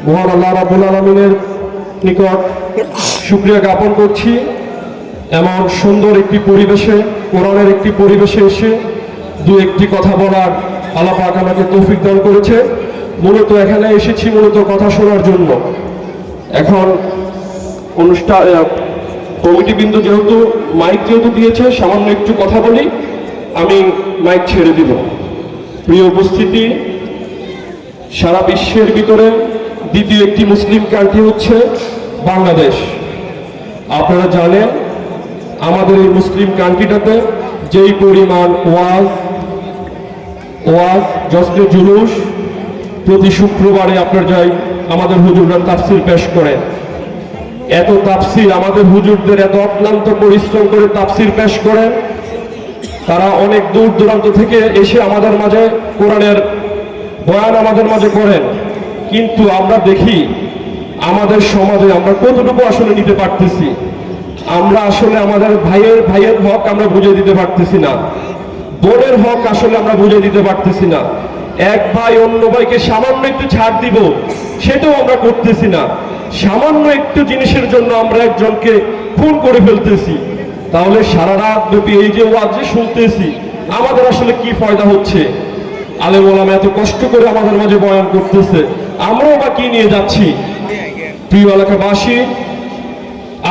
মহান আল্লাহ রাব্বুল আলামিনের নিকট শুকরিয়া জ্ঞাপন করছি। এমন সুন্দর একটি পরিবেশে, কোরআনের একটি পরিবেশে এসে দু একটি কথা বলার আল্লাহ পাক আমাকে তৌফিক দান করেছে। মূলত এখানে এসেছি মূলত কথা শোনার জন্য। এখন অনুষ্ঠান কমিটিবৃন্দ যেহেতু মাইক দিয়েছে, সামান্য একটু কথা বলি, আমি মাইক ছেড়ে দিব। প্রিয় উপস্থিতি, সারা বিশ্বের ভিতরে দ্বিতীয় একটি মুসলিম কান্ট্রি হচ্ছে বাংলাদেশ। আপনারা জানেন আমাদের এই মুসলিম কান্ট্রিটাতে যেই পরিমাণ ওয়াজ জশ্নে জুলুস প্রতি শুক্রবারে আপনার যাই আমাদের হুজুররা তাফসির পেশ করেন। এত তাফসির আমাদের হুজুরদের এত অক্লান্ত পরিশ্রম করে তাফসির পেশ করেন। তারা অনেক দূর দূরান্ত থেকে এসে আমাদের মাঝে কোরআনের বয়ান আমাদের মাঝে করেন, কিন্তু আমরা দেখি আমাদের সমাজে আমরা কতটুকু আসলে নিতে পারতেছি। আমরা আসলে আমাদের ভাইয়ের হক আমরা বুঝে দিতে পারতেছি না, বোনের হক আসলে আমরা বুঝে দিতে পারতেছি না। এক ভাই অন্য ভাইকে সামান্য একটু ছাড় দিব, সেটাও আমরা করতেছি না। সামান্য একটু জিনিসের জন্য আমরা একজনকে খুন করে ফেলতেছি। তাহলে সারা রাত ব্যাপী এই যে ওয়াজ যে শুনতেছি, আমাদের আসলে কি ফায়দা হচ্ছে? আলেম ওলামা এত কষ্ট করে আমাদের মাঝে বয়ান করতেছে, আমরাও বা কি নিয়ে যাচ্ছি? প্রিয় এলাকাবাসী,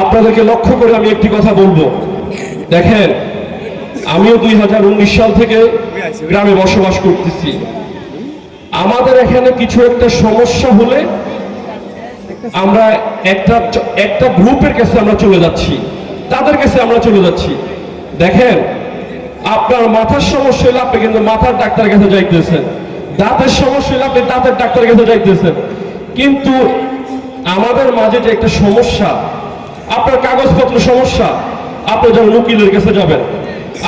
আপনাদেরকে লক্ষ্য করে আমি একটি কথা বলবো। দেখেন, আমিও 2019 সাল থেকে গ্রামে বসবাস করতেছি। আমাদের এখানে কিছু একটা সমস্যা হলে আমরা একটা গ্রুপের কাছে আমরা চলে যাচ্ছি, তাদের কাছে আমরা চলে যাচ্ছি। দেখেন, আপনার মাথার সমস্যা হলে আপনি কিন্তু মাথার ডাক্তারের কাছে যাইতেছেন, দাঁতের সমস্যা হলে আপনি দাঁতের ডাক্তারের কাছে যাইতেছেন। কিন্তু আমাদের মাঝে যে একটা সমস্যা, আপনার কাগজপত্র সমস্যা, আপনি যখন উকিলের কাছে যাবেন,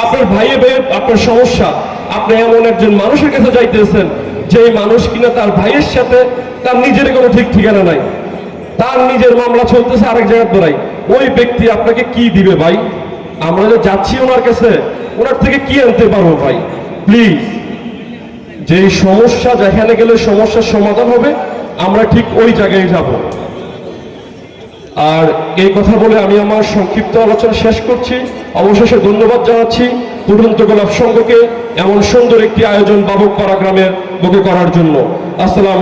আপনার ভাইয়ে আপনার সমস্যা, আপনি এমন একজন মানুষের কাছে যাইতেছেন যে মানুষ কিনা তার ভাইয়ের সাথে তার নিজের কোনো ঠিক ঠিকানা নাই, তার নিজের মামলা চলতেছে আরেক জায়গায় ধরাই। ওই ব্যক্তি আপনাকে কি দিবে ভাই? আমরা যে যাচ্ছি ওনার কাছে, ওনার থেকে কি আনতে পারবো ভাই? প্লিজ, যেই সমস্যা যেখানে গেলে সমস্যার সমাধান হবে, আমরা ঠিক ওই জায়গায় যাব। আর এই কথা বলে আমি আমার সংক্ষিপ্ত আলোচনা শেষ করছি। অবশেষে ধন্যবাদ জানাচ্ছি দুরন্ত গোলাপ সংঘকে এমন সুন্দর একটি আয়োজন বাবুকপাড়া গ্রামের বুকে করার জন্য। আসসালাম।